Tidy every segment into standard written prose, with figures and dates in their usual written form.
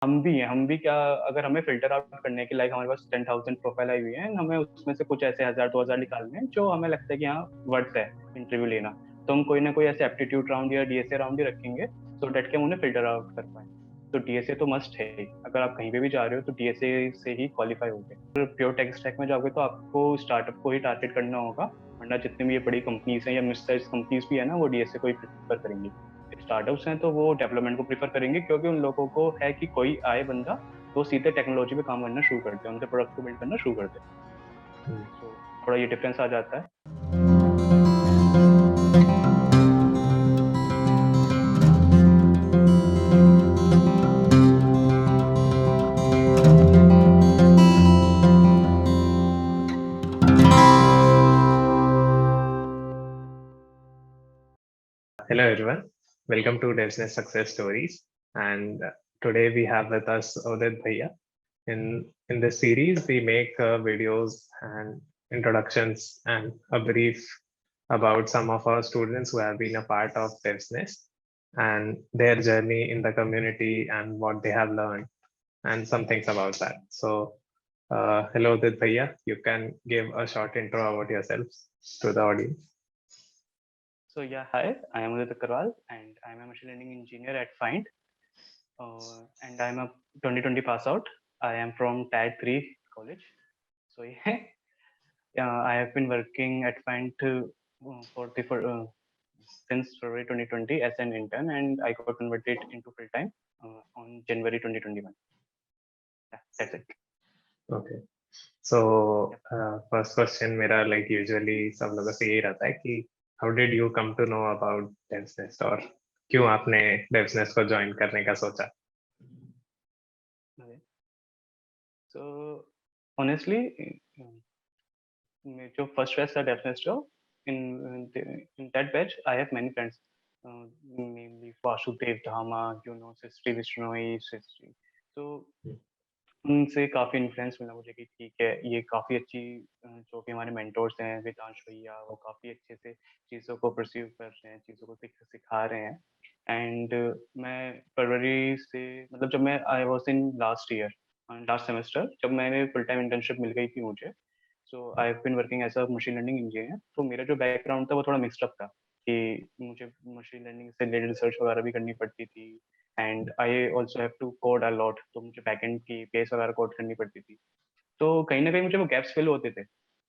हम भी क्या, अगर हमें फ़िल्टर आउट करने के लाइक हमारे पास 10,000 प्रोफ़ाइल आई हुई है, हमें उसमें से कुछ ऐसे 1000 2000 निकालने हैं जो हमें लगता है कि हाँ, वर्थ है इंटरव्यू लेना। तो हम कोई ना कोई ऐसे एप्टीट्यूड राउंड या डीएसए राउंड ही रखेंगे सो दैट कि हम उन्हें फ़िल्टर आउट कर पाएँ। तो डीएसए तो मस्ट है ही। अगर आप कहीं पे भी जा रहे हो तो डीएसए से ही क्वालीफाई होगे। अगर प्योर टेक स्टैक में जाओगे तो आपको स्टार्टअप को ही टारगेट करना होगा, वरना जितनी भी ये बड़ी कंपनीज़ हैं या मिड साइज़ कंपनीज़ भी है ना, वो डीएसए को ही प्रेफ़र करेंगी। स्टार्टअप्स हैं तो वो डेवलपमेंट को प्रेफ़र करेंगे क्योंकि उन लोगों को है कि कोई आए बंदा तो सीधे टेक्नोलॉजी पे काम करना शुरू करते हैं, उनके प्रोडक्ट को बिल्ड करना शुरू करते हैं। हम्म, सो थोड़ा ये डिफरेंस आ जाता है। Hello everyone, welcome to Devsnet Success Stories. And today we have with us Odit Bhaiya. In this series, we make videos and introductions and a brief about some of our students who have been a part of Devsnet and their journey in the community and what they have learned and some things about that. So, hello Odit Bhaiya, you can give a short intro about yourselves to the audience. So yeah, hi, I am Udit Agarwal and I am a machine learning engineer at Find. And I am a 2020 pass out. I am from TAD 3 college. So yeah, I have been working at Find since February 2020 as an intern, and I got converted into full time on January 2021. Yeah, that's it. Okay. So first question मेरा like usually सब लोगों से यही रहता है कि how did you come to know about DevNest और क्यों आपने DevNest को ज्वाइन करने का सोचा? Okay. So honestly, जो फर्स्ट बैच था डेफिनेट जो in that batch I have many friends, namely Vasudev धामा, सृष्टि बिश्नोई, सृष्टि। तो उनसे काफ़ी इन्फ्लुएंस मिला मुझे कि ठीक है, ये काफ़ी अच्छी जो भी हमारे मेंटोर्स हैं, वेदांश भैया, वो काफ़ी अच्छे से चीज़ों को परसीव कर रहे हैं, चीज़ों को सिखा रहे हैं। एंड मैं फरवरी से, मतलब जब मैं I was in last year, last semester, जब मैंने फुल टाइम इंटर्नशिप मिल गई थी मुझे, so I have been working as a machine learning engineer. तो मेरा जो बैकग्राउंड था वो थोड़ा मिक्स्ड अप था कि मुझे मशीन लर्निंग से रिलेटेड रिसर्च वगैरह भी करनी पड़ती थी and I also have to code a lot, तो मुझे बैकएंड की एपीआईज़ वगैरह कोड करनी पड़ती थी। तो कहीं न कहीं मुझे वो गैप्स फ़िल होते थे।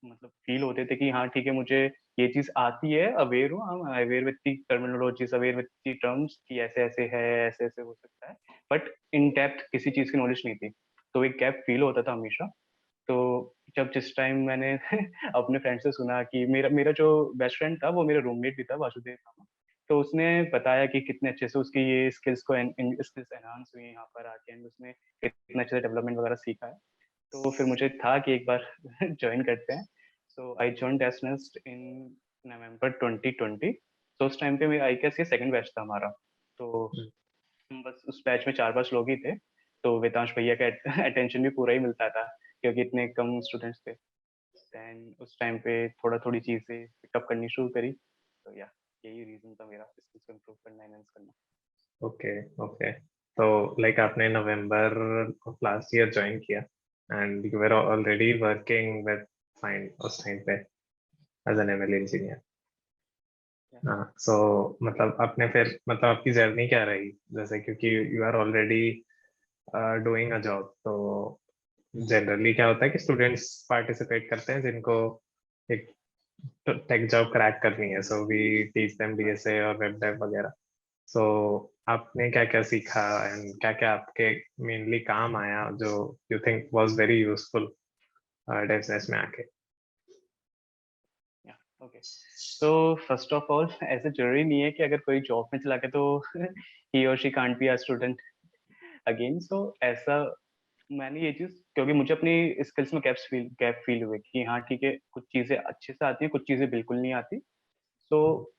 मतलब फ़ील होते थे कि हाँ, ठीक है, मुझे ये चीज़ आती है, अवेयर हूँ, I am aware with the terminologies, aware with the terms कि ऐसे-ऐसे है, ऐसे-ऐसे हो सकता है। बट इन डेप्थ किसी चीज़ की नॉलेज नहीं थी। तो एक गैप फ़ील होता था हमेशा। तो जब जिस टाइम मैंने अपने फ्रेंड से सुना कि मेरा मेरा जो बेस्ट फ्रेंड था, वो मेरा रूममेट भी था, वासुदेव नाम। तो उसने बताया कि कितने अच्छे से उसकी ये स्किल्स एनहांस हुई हैं यहाँ पर आके एंड उसने कितने अच्छे से डेवलपमेंट वगैरह सीखा है। तो फिर मुझे था कि एक बार जॉइन करते हैं। सो आई जॉइन्ड एसनेस्ट इन नवंबर 2020। तो उस टाइम पे मेरा आई गेस ये सेकंड बैच था हमारा। तो हम बस उस बैच में 4-5 लोग ही थे। तो वेदांश भैया का अटेंशन भी पूरा ही मिलता था क्योंकि इतने कम स्टूडेंट्स थे। देन उस टाइम पे थोड़ा-थोड़ी चीज़ें पिकअप करनी शुरू करी। तो या यही रीज़न था मेरा स्किल्स को इम्प्रूव करना, एनहांस करना। ओके ओके तो लाइक आपने November of last year join किया and you were already working with Fynd उस टाइम पे as an ML engineer. Yeah हाँ सो मतलब आपने फिर मतलब आपकी जर्नी क्या रही जैसे क्योंकि you are already doing a job तो जनरली क्या होता है कि स्टूडेंट्स पार्टिसिपेट करते हैं जिनको एक टेक जॉब क्रैक करनी है so we teach them DSA और वेब डेव वगैरह। सो आपने क्या क्या सीखा एंड क्या क्या आपके मेनली काम आया जो you think was very useful डेवनेस में आके। या ओके। तो फर्स्ट ऑफ ऑल ऐसे ज़रूरी नहीं है कि अगर कोई जॉब में चला गया तो ही और she can't be a student again. So ऐसा मैंने ये चीज़, क्योंकि मुझे अपनी स्किल्स में गैप फ़ील हुए कि हाँ, ठीक है, कुछ चीज़ें अच्छे से आती हैं, कुछ चीज़ें बिल्कुल नहीं आती। तो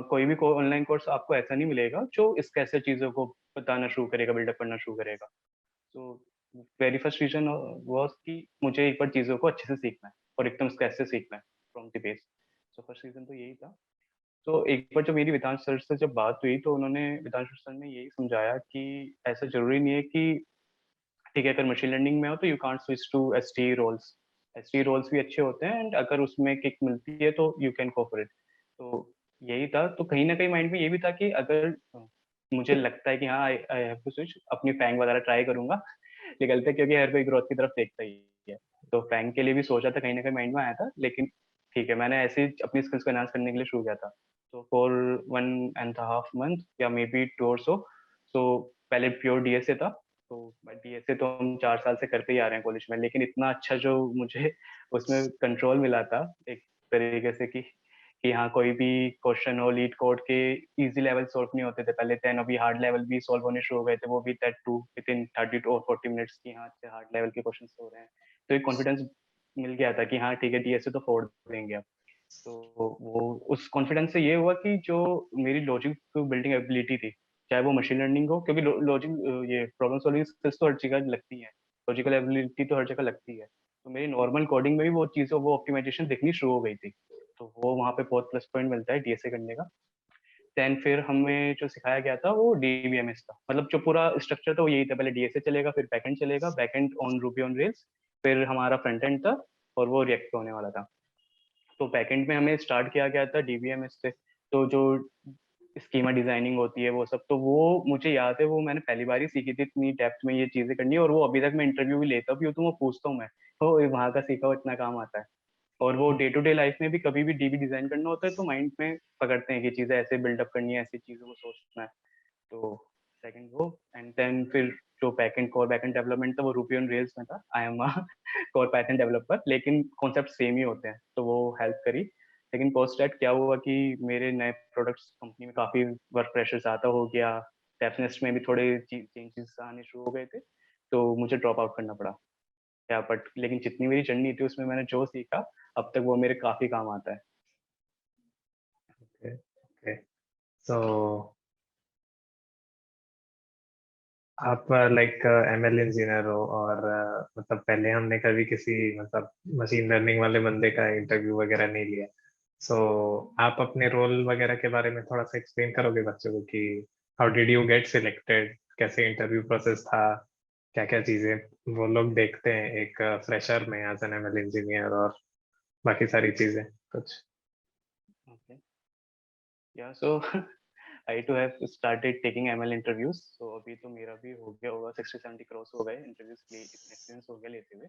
कोई भी ऑनलाइन कोर्स आपको ऐसा नहीं मिलेगा जो इस कैसे चीज़ों को बताना शुरू करेगा, बिल्डअप करना शुरू करेगा। तो वेरी फर्स्ट रीज़न वाज़ कि मुझे एक बार चीज़ों को अच्छे से सीखना है और एकदम कैसे सीखना है from the base. So first reason तो यही था। तो एक बार जब मेरी वेदांश सर से जब बात हुई तो उन्होंने वेदांश सर ने यही समझाया कि ऐसा ज़रूरी नहीं है कि ठीक है, अगर मशीन लर्निंग में हो तो you can't switch to ST roles. ST roles भी अच्छे होते हैं, एंड अगर उसमें किक मिलती है तो you can go for it. तो यही था। तो कहीं ना कहीं माइंड में ये भी था कि अगर मुझे लगता है कि हाँ आई हैव टू स्विच, अपनी फैंग वगैरह ट्राई करूंगा निकलते, क्योंकि हर कोई ग्रोथ की तरफ देखता ही है। तो फैंग के लिए भी सोचा था, कहीं ना कहीं माइंड में आया था, लेकिन ठीक है, मैंने ऐसे ही अपनी स्किल्स को एनहांस करने के लिए शुरू किया था। तो फॉर 1.5 month या मे बी 2 और सो पहले प्योर डीएसए था। तो डीएसए तो हम 4 साल से करते ही आ रहे हैं कॉलेज में, लेकिन इतना अच्छा जो मुझे उसमें कंट्रोल मिला था एक तरीके से कि हाँ कोई भी क्वेश्चन हो लीड कोड के, इजी लेवल सॉल्व नहीं होते थे पहले, देन अभी हार्ड लेवल भी सॉल्व होने शुरू हो गए थे, वो भी that too within 30 to 40 minutes की, हाँ अच्छे हार्ड लेवल के क्वेश्चन हो रहे हैं। तो एक कॉन्फिडेंस मिल गया था कि हाँ ठीक है, डीएसए तो फोड़ देंगे अब। तो वो उस कॉन्फिडेंस से ये हुआ कि जो मेरी लॉजिक बिल्डिंग एबिलिटी थी, चाहे वो मशीन लर्निंग हो, क्योंकि लॉजिक ये प्रॉब्लम सॉल्विंग स्किल्स तो हर जगह लगती है, लॉजिकल एबिलिटी तो हर जगह लगती है। तो मेरी नॉर्मल कोडिंग में भी वो चीज़ें, वो ऑप्टिमाइजेशन दिखनी शुरू हो गई थी। तो वो वहाँ पे बहुत प्लस पॉइंट मिलता है डीएसए करने का। देन फिर हमें जो सिखाया गया था वो डीबीएमएस था, मतलब जो पूरा स्ट्रक्चर था वो यही था, पहले डीएसए चलेगा, फिर बैकएंड चलेगा, backend on Ruby on rails, फिर हमारा फ्रंट एंड था और वो रिएक्ट पे होने वाला था। तो बैकएंड में हमें स्टार्ट किया गया था डीबीएमएस से। तो जो स्कीमा डिजाइनिंग होती है वो सब, तो वो मुझे याद है, वो मैंने पहली बार ही सीखी थी इतनी डेप्थ में ये चीजें करनी, और वो अभी तक मैं इंटरव्यू भी लेता भी हूँ तो वो पूछता हूँ मैं, तो वहाँ का सीखा हुआ इतना काम आता है। और वो डे टू डे लाइफ में भी कभी भी डीबी डिजाइन करना होता है तो माइंड में पकड़ते हैं कि चीजें ऐसे बिल्डअप करनी है, ऐसी चीजों को सोचना है। तो सेकंड वो, एंड देन फिर जो बैकएंड कोर बैकएंड डेवलपमेंट था वो रूबी ऑन रेल्स में था। I am core Python developer, लेकिन कॉन्सेप्ट सेम ही होते हैं, तो वो हेल्प करी। लेकिन पोस्ट दैट क्या हुआ कि मेरे नए प्रोडक्ट्स कंपनी में काफी वर्क प्रेशर ज्यादा हो गया, डेफनेस में भी थोड़े चेंजेस आने शुरू हो गए थे, तो मुझे ड्रॉप आउट करना पड़ा। या बट लेकिन जितनी मेरी जर्नी थी उसमें मैंने जो सीखा अब तक वो मेरे काफी काम आता है। Okay. Okay. So आप लाइक एमएल इंजीनियर हो और मतलब पहले हमने कभी किसी मतलब मशीन लर्निंग वाले बंदे का इंटरव्यू वगैरह नहीं लिया। सो आप अपने रोल वगैरह के बारे में थोड़ा सा एक्सप्लेन करोगे बच्चों को कि how did you get selected, कैसे इंटरव्यू प्रोसेस था, क्या क्या चीजें वो लोग देखते हैं एक फ्रेशर में एज एन एमएल इंजीनियर, और बाकी सारी चीजें कुछ। Okay, yeah so I too have started taking ML interviews. So अभी तो मेरा भी हो गया होगा 60-70 क्रॉस हो गए इंटरव्यूज के लिए, इतना एक्सपीरियंस हो गया लेते हुए।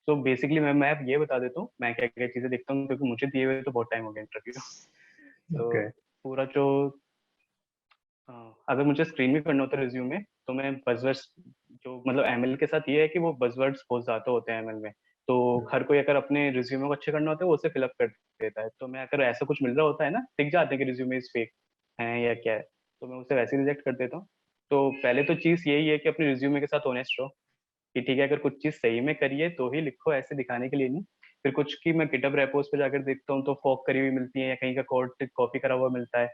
सो बेसिकली मैं अब ये बता देता हूँ मैं क्या क्या चीजें देखता हूँ, क्योंकि मुझे दिए हुए तो बहुत टाइम हो गया इंटरव्यू। तो ओके। पूरा जो अगर मुझे स्क्रीन में करना होता है रिज्यूम में, तो मैं बजवर्ड्स, जो मतलब एमएल के साथ ये है कि वो बजवर्ड्स बहुत ज्यादा होते हैं एमएल में। तो हर कोई अगर अपने रिज्यूमे को अच्छे करना होता है वो उसे फिलअप कर देता है। तो मैं अगर ऐसा कुछ मिल रहा होता है ना, दिख जाते हैं कि रिज्यूमे इज फेक है या क्या है, तो मैं उसे वैसे रिजेक्ट कर देता हूँ। तो पहले तो चीज यही है कि अपने रिज्यूमे के साथ ऑनेस्ट रहो, कि ठीक है अगर कुछ चीज सही में करिए तो ही लिखो, ऐसे दिखाने के लिए नहीं। फिर कुछ की मैं गिटहब रेपोज पे जाकर देखता हूँ तो फॉक करी हुई मिलती है या कहीं का कोड कॉपी करा हुआ मिलता है।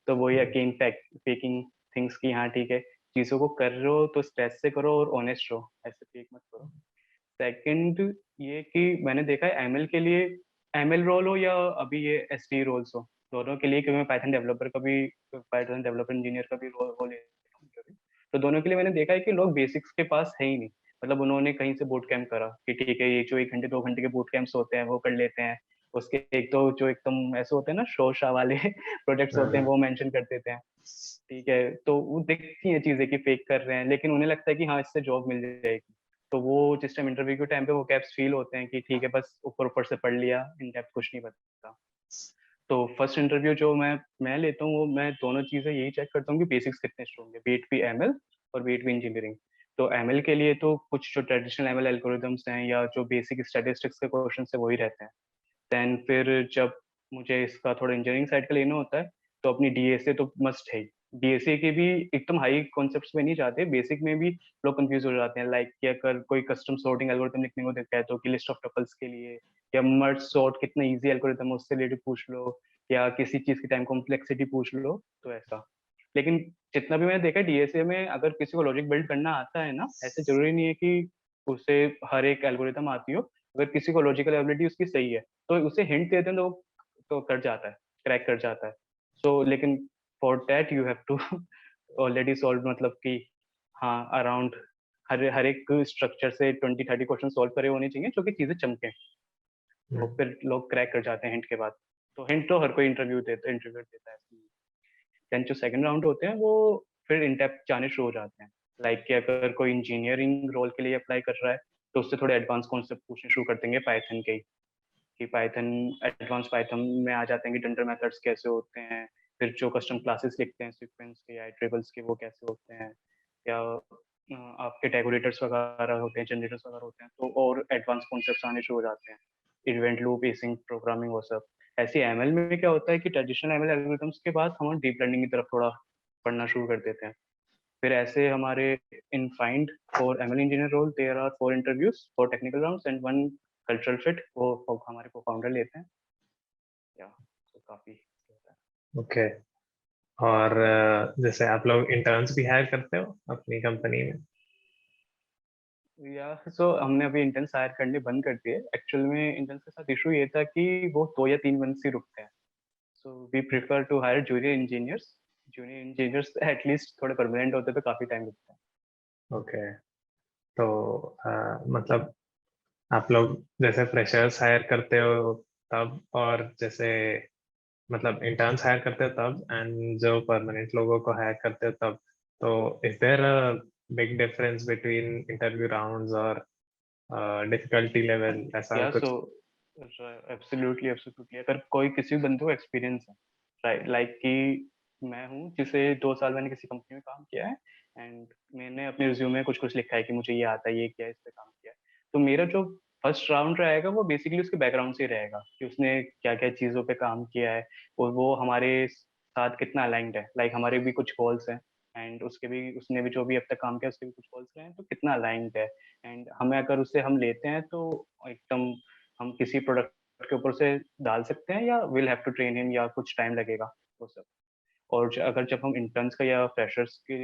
तो वही अगेन फेकिंग थिंग्स की, हाँ ठीक है चीजों को कर रहे हो तो स्ट्रेस से करो और ऑनेस्ट रहो, ऐसे फेक मत करो। सेकंड ये कि मैंने देखा है एमएल के लिए, एमएल रोल हो या अभी ये एसटी रोल्स हो, दोनों के लिए, क्योंकि मैं पाइथन डेवलपर का भी, पाइथन डेवलपर इंजीनियर का भी रोल लेता हूँ कभी। तो दोनों के लिए मैंने देखा है कि लोग बेसिक्स के पास है ही नहीं। मतलब उन्होंने कहीं से बूट कैंप करा कि ठीक है ये जो 1 घंटे 2 घंटे के बूट कैंप्स होते हैं वो कर लेते हैं। उसके एक तो जो एकदम ऐसे होते हैं ना शो शाह वाले प्रोजेक्ट्स होते हैं वो मेंशन कर देते हैं। ठीक है, तो वो देखती हैं चीजें कि फेक कर रहे हैं, लेकिन उन्हें लगता है कि हाँ इससे जॉब मिल जाएगी। तो वो जिस टाइम इंटरव्यू के टाइम पे वो कैप्स फील होते हैं कि ठीक है बस ऊपर ऊपर से पढ़ लिया, इन डेप्थ कुछ नहीं पता। तो फर्स्ट इंटरव्यू जो मैं लेता हूँ वो मैं दोनों चीजें यही चेक करता हूँ कि बेसिक्स कितने स्ट्रॉन्ग है, बीएचपी एमएल और बीएचपी इंजीनियरिंग। तो एमएल के लिए तो कुछ जो ट्रेडिशनल एमएल एल्गोरिदम्स हैं या जो बेसिक स्टैटिस्टिक्स के क्वेश्चन है वही रहते हैं। देन फिर जब मुझे इसका थोड़ा इंजीनियरिंग साइड का लेना होता है तो अपनी डीएसए तो मस्ट है। डीएसए के भी एकदम हाई कॉन्सेप्ट्स में नहीं जाते, बेसिक में भी लोग कंफ्यूज हो जाते हैं, लाइक कि अगर कोई कस्टम सॉर्टिंग एल्गोरिथम लिखने को देता है तो कि लिस्ट ऑफ टपल्स के लिए, या मर्ज सॉर्ट कितना इजी एल्गोरिथम है उससे रिलेटेड पूछ लो, या किसी चीज की टाइम कॉम्प्लेक्सिटी पूछ लो, तो ऐसा। लेकिन जितना भी मैंने देखा डीएसए में अगर किसी को लॉजिक बिल्ड करना आता है ना, ऐसे जरूरी नहीं है कि उसे हर एक एल्गोरिथम आती हो। अगर किसी को लॉजिकल एबिलिटी उसकी सही है तो उसे हिंट देते हैं तो वो तो कर जाता है, क्रैक कर जाता है। सो लेकिन for that you have to already solve, मतलब कि हाँ अराउंड हर एक स्ट्रक्चर से 20-30 क्वेश्चन सॉल्व करे होने चाहिए जो कि चीजें चमके, तो फिर लोग क्रैक कर जाते हैं हिंट के बाद। तो हिंट तो हर कोई इंटरव्यू देता है। देन जो सेकंड राउंड होते हैं वो फिर इन डेप्थ जाने शुरू हो जाते हैं, लाइक कि अगर कोई इंजीनियरिंग रोल के लिए अप्लाई कर रहा है तो उससे थोड़े एडवांस कॉन्सेप्ट पूछने शुरू कर देंगे पाइथन के ही, कि पाइथन एडवांस पाइथन में आ जाते हैं कि जेंडर मेथड्स कैसे होते हैं, फिर जो कस्टम क्लासेस लिखते हैं सीक्वेंस के या ट्रिबल्स के वो कैसे होते हैं, या आपके टैगुलेटर्स वगैरह होते हैं, जनरेटर्स वगैरह होते हैं, तो और एडवांस कॉन्सेप्ट्स आने शुरू हो जाते हैं, इवेंट लूप, एसिंक प्रोग्रामिंग, वो सब। ऐसे एमएल में क्या होता है कि ट्रेडिशनल एमएल एल्गोरिथम्स के बाद हम डीप लर्निंग की तरफ थोड़ा पढ़ना शुरू कर देते हैं। फिर ऐसे हमारे in find for ML engineer role there are 4 interviews, 4 technical rounds and 1 cultural fit, वो हमारे को फाउंडर लेते हैं। या तो काफी होता है। ओके। और जैसे आप लोग इंटर्न्स भी हायर करते हो अपनी कंपनी में? या सो हमने अभी इंटर्न्स हायर करने बंद कर दिए। एक्चुअल में इंटर्न्स के साथ इशू ये था कि वो 2 या 3 मंथ से रुकते हैं, so we prefer to hire junior engineers at least थोड़े परमानेंट होते तो काफी टाइम लगता है। ओके। तो मतलब आप लोग जैसे फ्रेशर्स हायर करते हो तब, और जैसे मतलब इंटर्न्स हायर करते हो तब, एंड जो परमानेंट लोगों को हायर करते हो तब, तो is there a big difference between interview rounds और डिफिकल्टी लेवल, ऐसा या सो कुछ? एब्सोल्युटली एब्सोल्युटली, अगर कोई किसी भी बंदे को एक्सपीरियंस है, लाइक कि मैं हूँ जिसे 2 साल मैंने किसी कंपनी में काम किया है, एंड मैंने अपने रिज्यूमे में कुछ कुछ लिखा है कि मुझे ये आता है, ये किया है, इस पे काम किया है, तो मेरा जो फर्स्ट राउंड रहेगा वो बेसिकली उसके बैकग्राउंड से ही रहेगा कि उसने क्या क्या चीज़ों पे काम किया है और वो हमारे साथ कितना अलाइंड है, लाइक हमारे भी कुछ गोल्स हैं एंड उसने भी जो भी अब तक काम किया उसके भी कुछ गोल्स रहे हैं, तो कितना अलाइंड है। एंड हमें अगर उससे हम लेते हैं तो एकदम हम किसी प्रोडक्ट के ऊपर से डाल सकते हैं, या will have to train him, या कुछ टाइम लगेगा वो सब। और अगर जब हम इंटर्न्स का या फ्रेशर्स के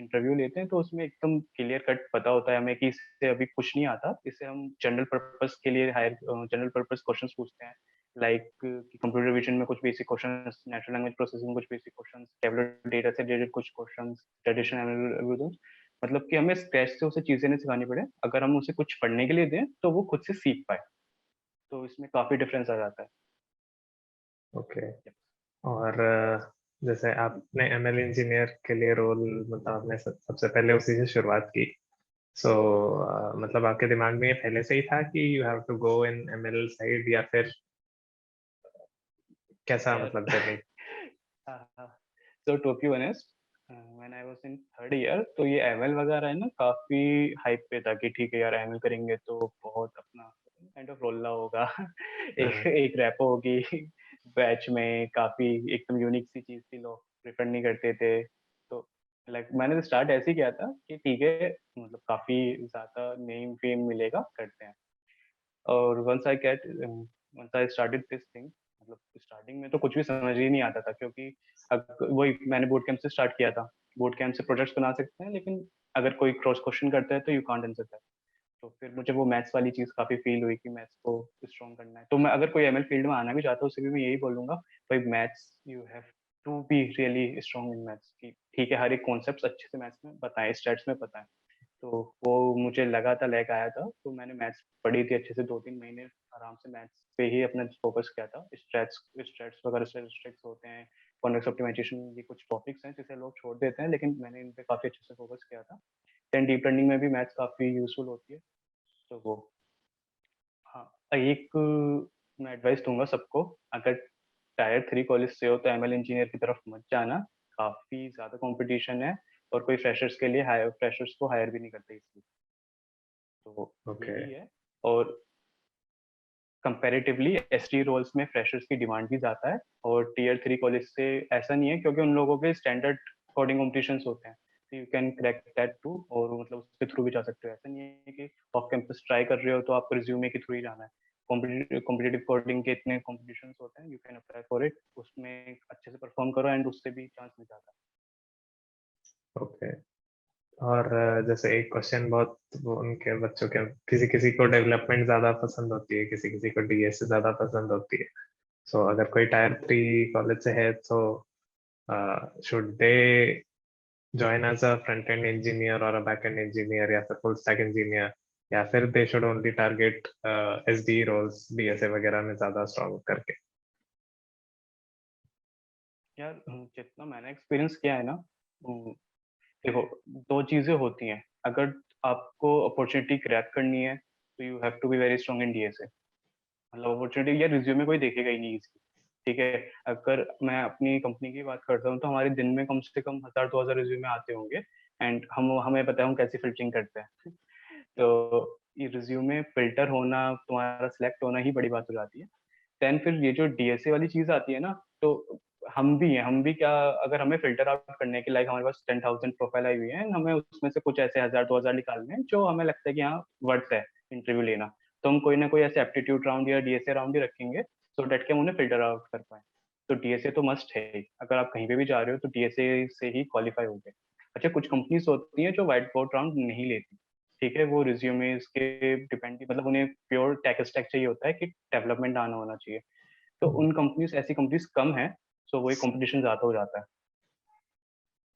इंटरव्यू लेते हैं तो उसमें एकदम क्लियर कट पता होता है हमें कि इससे अभी कुछ नहीं आता, इससे हम जनरल पर्पस के लिए जनरल पर्पस क्वेश्चंस पूछते हैं, लाइक कंप्यूटर विजन में कुछ basic questions, natural language processing में कुछ बेसिक क्वेश्चंस, टेबुलर डेटा से रिलेटेड कुछ क्वेश्चंस, ट्रेडिशनल एल्गोरिथम्स। मतलब कि हमें स्क्रैच से उसे चीजें नहीं सिखानी पड़े, अगर हम उसे कुछ पढ़ने के लिए दें तो वो खुद से सीख पाए, तो इसमें काफी डिफरेंस आ जाता है। ओके। और जैसे आपने एमएल इंजीनियर के लिए रोल, मतलब आपने सबसे पहले उसी से शुरुआत की, सो मतलब आपके दिमाग में ये पहले से ही था कि you have to go in ML side, या फिर कैसा यार मतलब journey? So to be honest, when I was in third year तो ये एमएल वगैरह है ना काफी हाइप पे था कि ठीक है यार एमएल करेंगे तो बहुत अपना काइंड ऑफ रोल्ला होगा एक एक रैपो होगी बैच में, काफी एकदम यूनिक सी चीज थी, लोग प्रेफर नहीं करते थे। तो लाइक मैंने तो स्टार्ट ऐसे ही किया था कि ठीक है मतलब काफी ज्यादा नेम फेम मिलेगा, करते हैं। और once I started this thing, मतलब स्टार्टिंग में तो कुछ भी समझ ही नहीं आता था, क्योंकि वही मैंने बोट कैंप से स्टार्ट किया था। बोट कैंप से प्रोजेक्ट्स बना सकते हैं, लेकिन अगर कोई क्रॉस क्वेश्चन करता है तो यू कांट आंसर दैट। तो फिर मुझे वो मैथ्स वाली चीज काफी फील हुई कि मैथ्स को स्ट्रॉन्ग करना है, तो मैं अगर कोई एमएल फील्ड में आना भी चाहता हूँ उसे भी मैं यही बोलूंगा, भाई maths you have to be really strong in maths, की ठीक है हर एक कॉन्सेप्ट अच्छे से मैथ्स में बताएं, स्टैट्स में बताएं। तो वो मुझे लगा था, लैग आया था, तो मैंने मैथ्स पढ़ी थी अच्छे से, 2-3 महीने आराम से मैथ्स पे ही अपना फोकस किया था। स्ट्रेट्स स्ट्रेट्स वगैरह स्ट्रेट्स होते हैं, कॉन्वेक्स ऑप्टिमाइजेशन, ये कुछ टॉपिक्स हैं जिसे लोग छोड़ देते हैं, लेकिन मैंने इन पे काफी अच्छे से फोकस किया था। देन डीप लर्निंग में भी मैथ्स काफी यूजफुल होती है। तो वो, हाँ, एक मैं एडवाइस दूंगा सबको, अगर टायर 3 कॉलेज से हो तो एमएल इंजीनियर की तरफ मत जाना, काफी ज्यादा कंपटीशन है, और कोई फ्रेशर्स को हायर भी नहीं करते इसलिए। तो ओके। यही है। और कंपैरेटिवली एसटी रोल्स में फ्रेशर्स की डिमांड भी ज्यादा है, और टियर 3 कॉलेज से ऐसा नहीं है, क्योंकि उन लोगों के स्टैंडर्ड कोडिंग कॉम्पिटिशंस होते हैं, तो you can crack that too, और मतलब उसके थ्रू भी जा सकते हो। ऐसा नहीं है कि ऑफ कैंपस ट्राई कर रहे हो तो आपको रिज्यूमे के थ्रू ही जाना है। कॉम्पिटिटिव कोडिंग के इतने कॉम्पिटिशंस होते हैं, you can apply for it, उसमें अच्छे से परफॉर्म करो एंड उससे भी चांस मिल जाता है। ओके। और जैसे एक क्वेश्चन, बहुत वो उनके बच्चों के, किसी किसी को डेवलपमेंट ज्यादा पसंद होती है, किसी किसी को डीएस से ज्यादा पसंद होती है। सो अगर कोई टायर 3 कॉलेज से है, तो should they join as a front end engineer or a back end engineer या फिर full stack engineer, या फिर they should only target SDE roles DSA वगैरह में ज्यादा strong करके? यार जितना मैंने एक्सपीरियंस किया है ना, देखो, दो चीजें होती हैं। अगर आपको अपॉर्चुनिटी क्रैक करनी है तो you have to be very strong in DSA. मतलब अपॉर्चुनिटी या रिज्यूमे कोई देखेगा ही नहीं इसकी। ठीक है, अगर मैं अपनी कंपनी की बात करता हूँ तो हमारे दिन में कम से कम 1000-2000 रिज्यूमे आते होंगे। एंड हमें पता है हम कैसी फिल्टरिंग करते हैं। तो ये रिज्यूमे फिल्टर होना, तुम्हारा सिलेक्ट होना ही बड़ी बात हो जाती है। देन फिर ये जो डीएसए वाली चीज आती है ना, तो हम भी क्या, अगर हमें फिल्टर आउट करने के लाइक हमारे पास 10,000 प्रोफाइल आई हुई है, हमें उसमें से कुछ ऐसे 1000-2000 निकालने हैं जो हमें लगता है कि हाँ वर्थ है इंटरव्यू लेना। तो हम कोई ना कोई ऐसे एप्टीट्यूड राउंड या डीएसए राउंड ही रखेंगे सो डेट के हम उन्हें फिल्टर आउट कर पाए। तो डीएसए तो मस्ट है ही। अगर आप कहीं पे भी जा रहे हो तो डीएसए से ही क्वालिफाई होगे। अच्छा, कुछ कंपनीज होती हैं जो व्हाइट बोर्ड राउंड नहीं लेती। ठीक है, वो रिज्यूमेस के डिपेंड, मतलब उन्हें प्योर टेक स्टैक चाहिए होता है कि डेवलपमेंट आना होना चाहिए। तो उन कंपनीज, ऐसी कंपनीज कम है, सो वही कंपटीशन ज्यादा हो जाता है।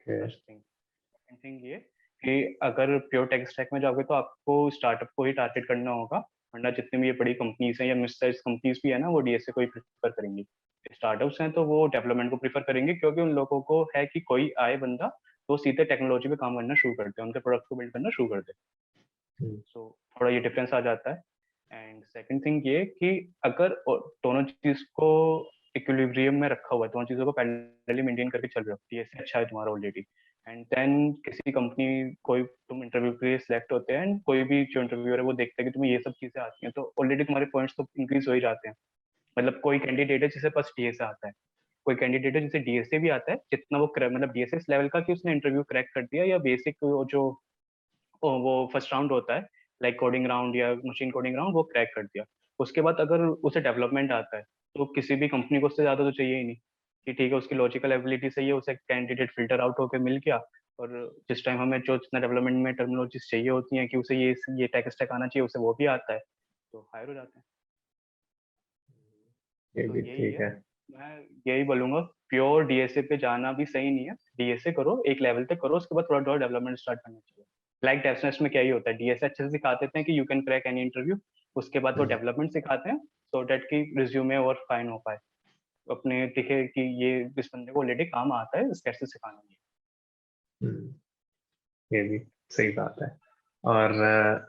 Okay. First thing. Second thing ये कि अगर प्योर टेक स्टैक में जाओगे तो आपको स्टार्टअप को ही टारगेट करना होगा, वरना जितनी भी ये बड़ी कंपनीज हैं या मिड साइज कंपनीज भी है ना, वो डीएसए को ही प्रीफर करेंगी। स्टार्टअप्स हैं तो वो डेवलपमेंट को प्रीफर करेंगे, क्योंकि उन लोगों को है कि कोई आए बंदा तो सीधे टेक्नोलॉजी पे काम करना शुरू करते हैं, उनके प्रोडक्ट को बिल्ड करना शुरू करते हैं। सो थोड़ा ये डिफरेंस आ जाता है। एंड सेकंड थिंग ये कि अगर दोनों चीज को इक्विलिब्रियम में रखा हुआ है, दोनों चीजों को पैरेलली मेंटेन करके चल रहे हो, डीएसए अच्छा है तुम्हारा ऑलरेडी, एंड देन किसी कंपनी, कोई तुम इंटरव्यू के लिए सिलेक्ट होते हैं एंड कोई भी जो इंटरव्यूअर है वो देखता है कि तुम्हें ये सब चीजें आती हैं, तो ऑलरेडी तुम्हारे पॉइंट्स तो इंक्रीज हो ही जाते हैं। मतलब कोई कैंडिडेट है जिसे बस डीएसए आता है, कोई कैंडिडेट है जिसे डीएसए भी आता है, जितना वो मतलब डीएसए इस लेवल का कि उसने इंटरव्यू क्रैक कर दिया, या बेसिक जो वो फर्स्ट राउंड होता है लाइक कोडिंग राउंड या मशीन कोडिंग राउंड, वो क्रैक कर दिया। उसके बाद अगर उसे डेवलपमेंट आता है तो किसी भी कंपनी को उससे ज्यादा तो चाहिए ही नहीं। कि ठीक है, उसकी लॉजिकल एबिलिटी सही है, उसे कैंडिडेट फिल्टर आउट होकर मिल गया, और जिस टाइम हमें जो जितना डेवलपमेंट में टर्मिनोलॉजीज चाहिए होती हैं कि उसे ये टेक स्टैक आना चाहिए, उसे वो भी आता है, तो हायर हो जाते हैं। ये तो भी यही ठीक है, है। मैं यही बोलूंगा, प्योर डीएसए पे जाना भी सही नहीं है। डीएसए करो, एक लेवल तक करो, उसके बाद थोड़ा थोड़ा डेवलपमेंट स्टार्ट करना चाहिए। लाइक डेवनेस्ट में क्या ही होता है, डीएसए अच्छे से सिखा देते हैं कि you can crack any interview, उसके बाद वो हम्म, डेवलपमेंट सिखाते हैं सो डेट की रिज्यूमे और फाइन हो पाए, अपने दिखे कि ये इस बंदे को ऑलरेडी काम आता है, इस कैसे सिखाना है। हम्म, ये भी सही बात है। और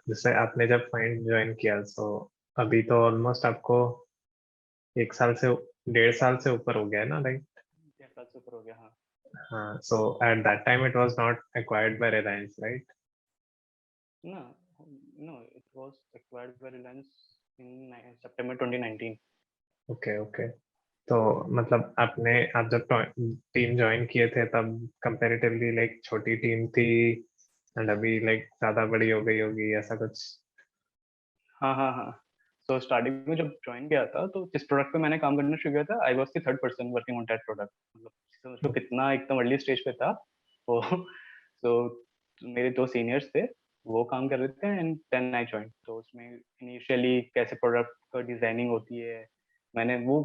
जैसे आपने जब फाइंड ज्वाइन किया, तो अभी तो ऑलमोस्ट आपको 1 साल से 1.5 साल से ऊपर हो गया है ना, लाइक? 6 साल से ऊपर हो गया, हाँ। हाँ, so at that time it was not acquired by Reliance, right? ना, no, it was acquired by Reliance in September 2019। Okay okay. तो मतलब आप जब टीम ज्वाइन किए थे तब कंपैरेटिवली लाइक छोटी टीम थी, एंड अभी लाइक ज्यादा बड़ी हो गई होगी, ऐसा कुछ? हाँ हाँ हाँ। तो स्टार्टिंग में जब ज्वाइन किया था तो जिस प्रोडक्ट पे मैंने काम करना शुरू किया था, I was the third person working on that product. मतलब समझ लो कितना एकदम अर्ली स्टेज पे था वो। तो मेरे दो सीनियर्स थे, वो काम कर रहे थे एंड देन आई ज्वाइन। तो उसमें इनिशियली कैसे प्रोडक्ट का डिजाइनिंग होती है, मैंने वो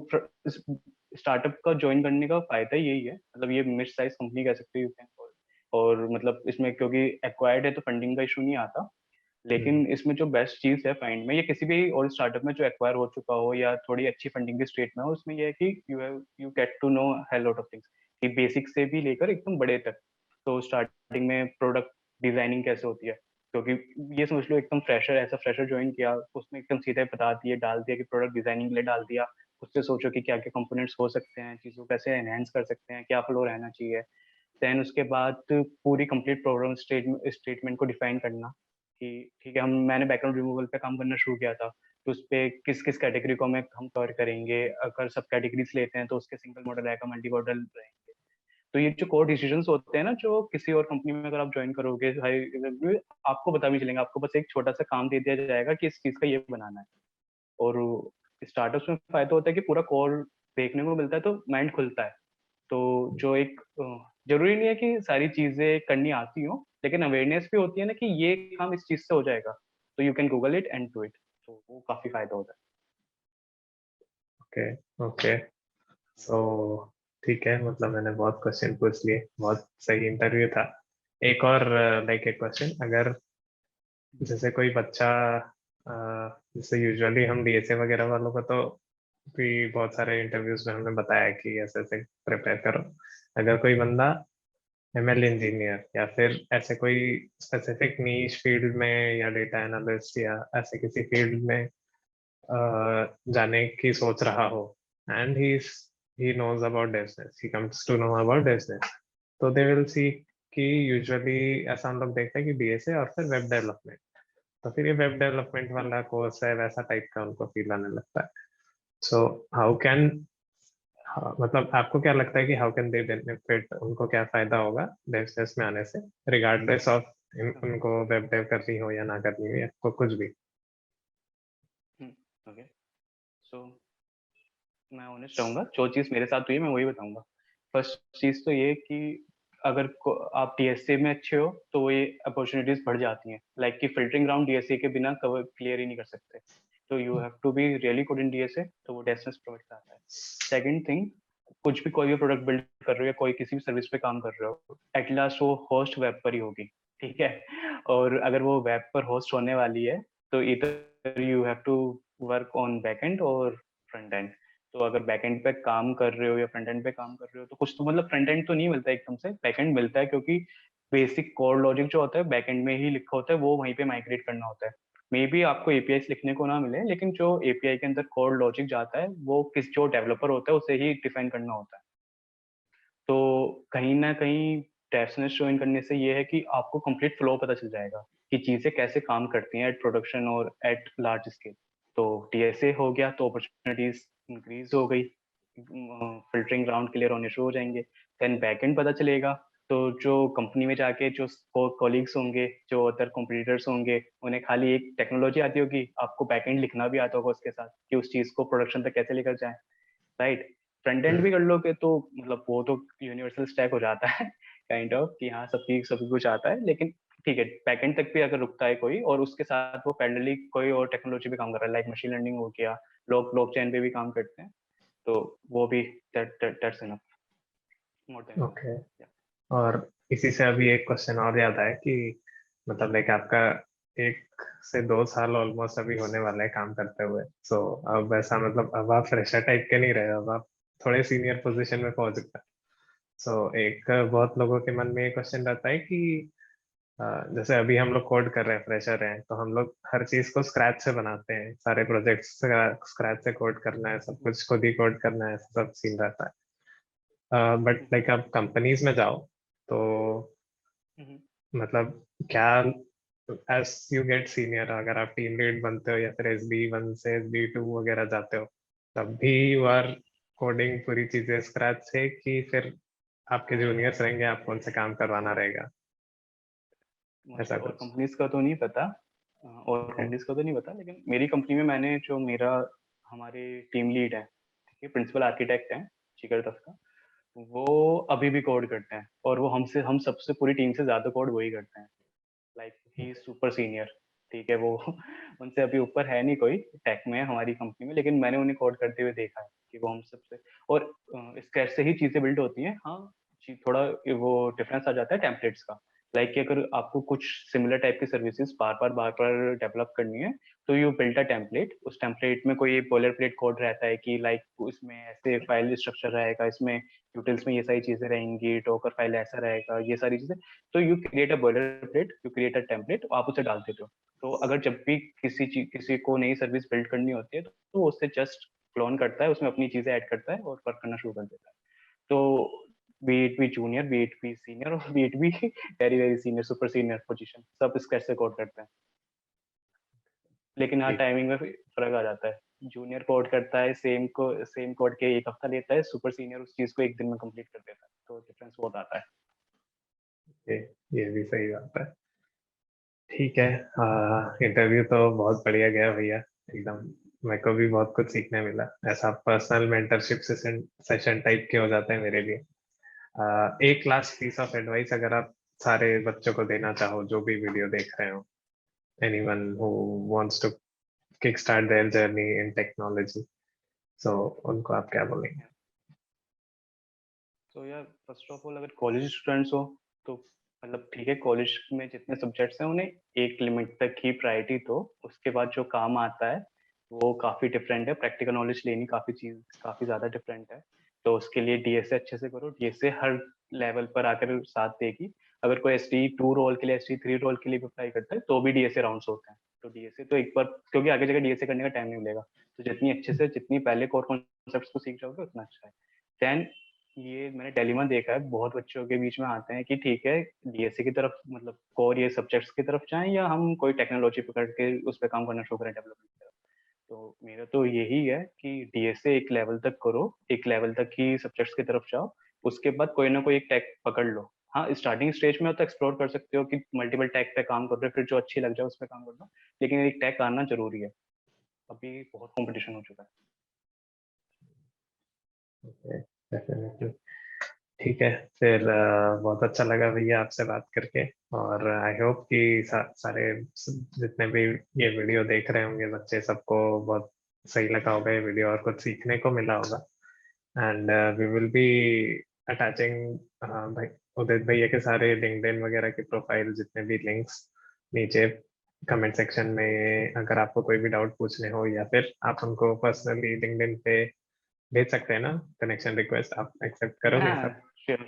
स्टार्टअप का ज्वाइन करने का फायदा यही है, मतलब ये मिड साइज कंपनी कह सकते हो you can call। और मतलब इसमें क्योंकि एक्वायर्ड है तो फंडिंग का इशू नहीं आता। लेकिन हम्म, इसमें जो बेस्ट चीज है फाइंड में, या किसी भी और स्टार्टअप में जो एक्वायर हो चुका हो या थोड़ी अच्छी फंडिंग की स्टेट में हो, उसमें ये है कि you get to know hell lot of things, कि बेसिक से भी लेकर एकदम बड़े तक। तो स्टार्टिंग में प्रोडक्ट डिजाइनिंग कैसे होती है, क्योंकि ये समझ लो एकदम फ्रेशर, ऐसा फ्रेशर ज्वाइन किया, उसमें एकदम सीधे बता दिए, डाल दिया कि प्रोडक्ट डिजाइनिंग के लिए डाल दिया। उससे सोचो कि क्या क्या कंपोनेंट्स हो सकते हैं, चीज़ों को कैसे एनहेंस कर सकते हैं, क्या फ्लो रहना चाहिए। देन उसके बाद पूरी कंप्लीट प्रोग्राम स्टेटमेंट को डिफाइन करना, कि ठीक है, मैंने बैकग्राउंड रिमूवल पे काम करना शुरू किया था, तो उस पे किस किस कैटेगरी को हम कवर करेंगे, अगर सब कैटेगरीज लेते हैं तो उसके सिंगल मॉडल रहेगा, मल्टी मॉडल रहेंगे। तो ये जो कोर डिसीजंस होते हैं ना, जो किसी और कंपनी में अगर आप ज्वाइन करोगे भाई, आपको पता भी चलेंगे, आपको बस एक छोटा सा काम दे दिया जाएगा कि इस चीज का ये बनाना है। और स्टार्टअप्स में फायदा होता है कि पूरा कोर देखने को मिलता है, तो माइंड खुलता है। तो जो एक जरूरी नहीं है कि सारी चीजें करनी आती हो, लेकिन अवेयरनेस भी होती है ना कि ये काम इस चीज से हो जाएगा, तो you can Google it and do it. तो वो काफी फायदा होता ओके ओके। है। सो ठीक है, मतलब मैंने बहुत क्वेश्चन पूछ लिए, बहुत सही इंटरव्यू था। एक और लाइक एक क्वेश्चन, अगर जैसे कोई बच्चा जैसे यूजुअली हम डीएसए वगैरह वालों को तो भी बहुत सारे इंटरव्यूज में हमने बताया कि ऐसे ऐसे प्रिपेयर करो। अगर कोई बंदा एमएल इंजीनियर या फिर ऐसे कोई स्पेसिफिक नीश फील्ड में या डेटा एनालिस्ट या ऐसे किसी फील्ड में जाने की सोच रहा हो, and he knows about business, he comes to know about business, तो दे विल सी कि यूजुअली ऐसा हम लोग देखते हैं कि डीएसए और फिर वेब डेवलपमेंट, तो फिर ये वेब डेवलपमेंट वाला कोर्स है वैसा टाइप का उनको फील आने लगता है। सो हाउ कैन, मतलब आपको क्या लगता है कि हाउ कैन दे बेनिफिट, उनको क्या फायदा होगा बिजनेस में आने से, रिगार्डलेस ऑफ उनको वेब डेव करनी हो या ना करनी हो या कुछ भी? ओके, सो मैं ऑनेस्ट रहूंगा, जो चीज मेरे साथ हुई है मैं वही बताऊंगा। फर्स्ट चीज तो ये कि अगर आप डीएसए में अच्छे हो तो ये अपॉर्चुनिटीज बढ़ जाती हैं, लाइक कि फिल्टरिंग राउंड डीएसए के बिना कवर क्लियर ही नहीं कर सकते, तो you have to be really good in DSA, तो वो डेस्टिनेस प्रोवाइड कराता है। सेकंड थिंग, कुछ भी कोई भी प्रोडक्ट बिल्ड कर रहे हो या कोई किसी भी सर्विस पे काम कर रहे हो, एट लास्ट वो होस्ट वेब पर ही होगी, ठीक है। और अगर वो वेब पर होस्ट होने वाली है तो इधर you have to work on back end और फ्रंट एंड। तो अगर बैक एंड पे काम कर रहे हो या फ्रंट एंड पे काम कर रहे हो तो कुछ तो मतलब फ्रंट एंड तो नहीं मिलता एकदम से, बैक एंड मिलता है, क्योंकि बेसिक कोड लॉजिक जो होता है बैक एंड में ही लिखा होता है, वो वहीं पे माइग्रेट करना होता है। मे बी आपको एपीआई लिखने को ना मिले, लेकिन जो एपीआई के अंदर कोड लॉजिक जाता है वो किस जो डेवलपर होता है उसे ही डिफाइन करना होता है। तो कहीं ना कहीं डेफनेस ज्वाइन करने से ये है कि आपको कंप्लीट फ्लो पता चल जाएगा कि चीजें कैसे काम करती हैं एट प्रोडक्शन और एट लार्ज स्केल। तो टीएसए हो गया तो अपॉर्चुनिटीज इंक्रीज हो गई, फिल्टरिंग राउंड क्लियर होने शुरू हो जाएंगे। देन बैकएंड पता चलेगा, तो जो कंपनी में जाके जो कॉलीग्स होंगे, जो अदर कॉम्पिटिटर्स होंगे, उन्हें खाली एक टेक्नोलॉजी आती होगी, आपको बैकएंड लिखना भी आता होगा उसके साथ कि उस चीज को प्रोडक्शन तक कैसे लेकर जाए, राइट। फ्रंट एंड भी कर लोगे तो मतलब वो तो यूनिवर्सल स्टैक हो जाता है काइंड ऑफ कि हाँ सब कुछ आता है, लेकिन ठीक है बैक एंड तक भी अगर रुकता है कोई और उसके साथ वो पैरेलली कोई और टेक्नोलॉजी भी काम कर रहा है, लाइक मशीन लर्निंग हो गया, लोग ब्लॉकचेन पे भी काम करते हैं, तो वो भी that's enough, more than okay. Enough. और इसी से अभी एक क्वेश्चन और याद आया कि मतलब लाइक आपका 1 से 2 साल ऑलमोस्ट अभी होने वाला है काम करते हुए, सो अब ऐसा मतलब अब आप फ्रेशर टाइप के नहीं रहे, अब आप थोड़े सीनियर पोजीशन में पहुंच गए। सो एक बहुत लोगों के मन में ये क्वेश्चन रहता है कि अ, जैसे अभी हम लोग कोड कर रहे हैं, फ्रेशर हैं, तो हम लोग हर चीज को स्क्रैच से बनाते हैं, सारे प्रोजेक्ट्स स्क्रैच से कोड करना है, सब कुछ खुद ही कोड करना है, सब सीन रहता है। बट लाइक आप कंपनीज में जाओ तो मतलब क्या, एज यू गेट सीनियर, अगर आप टीम लीड बनते हो या फिर SB1 से SB2 वगैरह जाते हो, तब भी यू आर कोडिंग पूरी चीजें स्क्रैच से, कि फिर आपके जूनियर्स रहेंगे, आपको उनसे काम करवाना रहेगा, मुझे ऐसा और कुछ? कंपनीज का तो नहीं पता, और ओके। कंपनीज का तो नहीं पता, लेकिन मेरी कंपनी में मैंने जो मेरा हमारे टीम लीड है, ठीक है, प्रिंसिपल आर्किटेक्ट हैं जिगर दत्त का, वो अभी भी कोड करते हैं और वो हम सबसे पूरी टीम से ज्यादा कोड वही करते हैं, लाइक ही सुपर सीनियर, ठीक है। वो उनसे अभी ऊपर है नहीं कोई टेक में हमारी कंपनी में, लेकिन मैंने उन्हें कोड करते हुए देखा है कि वो हम सबसे, और स्क्रैच से ही चीजें बिल्ड होती हैं। हाँ थोड़ा वो डिफरेंस आ जाता है टेम्पलेट्स का, लाइक कि अगर आपको कुछ सिमिलर टाइप की सर्विसेज बार बार डेवलप करनी है तो यू बिल्ड अ टेम्पलेट, उस टेम्पलेट में कोई बॉलर प्लेट कोड रहता है कि लाइक उसमें ऐसे फाइल स्ट्रक्चर रहेगा, इसमें यूटिल्स में ये सारी चीजें रहेंगी, डॉकर फाइल ऐसा रहेगा, ये सारी चीजें। तो you create a boiler plate, you create a template, आप उसे डाल देते हो। तो अगर जब भी किसी को नई सर्विस बिल्ड करनी होती है तो उससे जस्ट क्लोन करता है, उसमें अपनी चीजें ऐड करता है और वर्क करना शुरू कर देता है। तो be it be junior, be it be senior और be it be very very senior super senior position, सब स्क्रैच से कोड करते हैं। लेकिन हाँ ठीक। टाइमिंग में फर्क आ जाता है, जूनियर कोड करता है सेम कोड के 1 हफ्ता लेता है, सुपर सीनियर उस चीज को एक दिन में कंप्लीट कर देता है, तो डिफरेंस बहुत आता है। ये ये भी सही बात है। ठीक है, इंटरव्यू तो बहुत बढ़िया गया भैया, एकदम। मेरे को भी बहुत कुछ सीखने मिला, ऐसा personal mentorship session session type के हो जाते हैं मेरे लिए। एक लास्ट पीस ऑफ एडवाइस अगर आप सारे बच्चों को देना चाहो जो भी वीडियो देख रहे हो, anyone who wants to kickstart their journey in technology, so उनको आप क्या बोलेंगे? तो यार फर्स्ट ऑफ ऑल अगर कॉलेज स्टूडेंट्स हो तो मतलब ठीक है, कॉलेज में जितने सब्जेक्ट्स हैं उन्हें एक लिमिट तक ही प्रायोरिटी दो, उसके बाद जो काम आता है वो काफ़ी डिफरेंट है, प्रैक्टिकल नॉलेज लेनी काफ़ी ज़्यादा डिफरेंट है। तो उसके लिए डीएसए अच्छे से करो, डीएसए हर लेवल पर आकर साथ देगी। अगर कोई STE 2 रोल के लिए, STE 3 रोल के लिए भी अप्लाई करता है तो भी डीएसए राउंड्स होते हैं। तो डीएसए तो एक बार, क्योंकि आगे जगह डीएसए करने का टाइम नहीं मिलेगा, तो जितनी अच्छे से, जितनी पहले कोर कॉन्सेप्ट्स को सीख जाओगे उतना अच्छा है। देन ये मैंने दिल्ली में देखा है, बहुत बच्चों के बीच में आते हैं कि ठीक है डीएसए की तरफ, मतलब कोर ये सब्जेक्ट्स की तरफ जाएं या हम कोई टेक्नोलॉजी पकड़ के उस पर काम करना शुरू करें डेवलपमेंट की तरफ। तो मेरा तो यही है कि डीएसए एक लेवल तक करो, एक लेवल तक ही सब्जेक्ट्स की तरफ जाओ, उसके बाद कोई ना कोई एक टैग पकड़ लो। हाँ, स्टार्टिंग स्टेज में हो तो एक्सप्लोर कर सकते हो कि मल्टीपल टैग पे काम कर रहे हो, फिर जो अच्छी लग जाए उस पर काम कर लो, लेकिन एक टैग आना जरूरी है। अभी बहुत कंपटीशन हो चुका है। डेफिनेटली। ठीक है, फिर बहुत अच्छा लगा भैया आपसे बात करके। और आई होप कि सारे जितने भी ये वीडियो देख रहे होंगे बच्चे, सबको बहुत सही लगा होगा ये वीडियो और कुछ सीखने को मिला होगा। And we will be attaching भाई उदित भैया के सारे लिंक्डइन वगैरह के प्रोफाइल, जितने भी लिंक्स नीचे कमेंट सेक्शन में। अगर आपको कोई भी डाउट पूछने हो या फिर आप उनको पर्सनली लिंक्डइन पे भेज सकते हैं ना कनेक्शन रिक्वेस्ट, आप एक्सेप्ट करोगे हाँ सब? श्योर।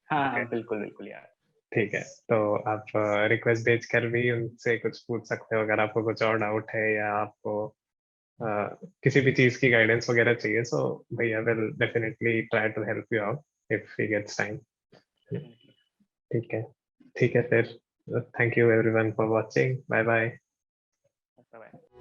हाँ ओके, हाँ, बिल्कुल बिल्कुल यार। ठीक है। तो आप रिक्वेस्ट भेज कर भी उनसे कुछ पूछ सकते हो अगर आपको कुछ और डाउट है, या आपको अ, किसी भी चीज की गाइडेंस वगैरह चाहिए। सो भैया will definitely try to help you out if he gets time. ठीक है, ठीक है फिर। Thank you everyone for watching. Bye bye. Bye bye.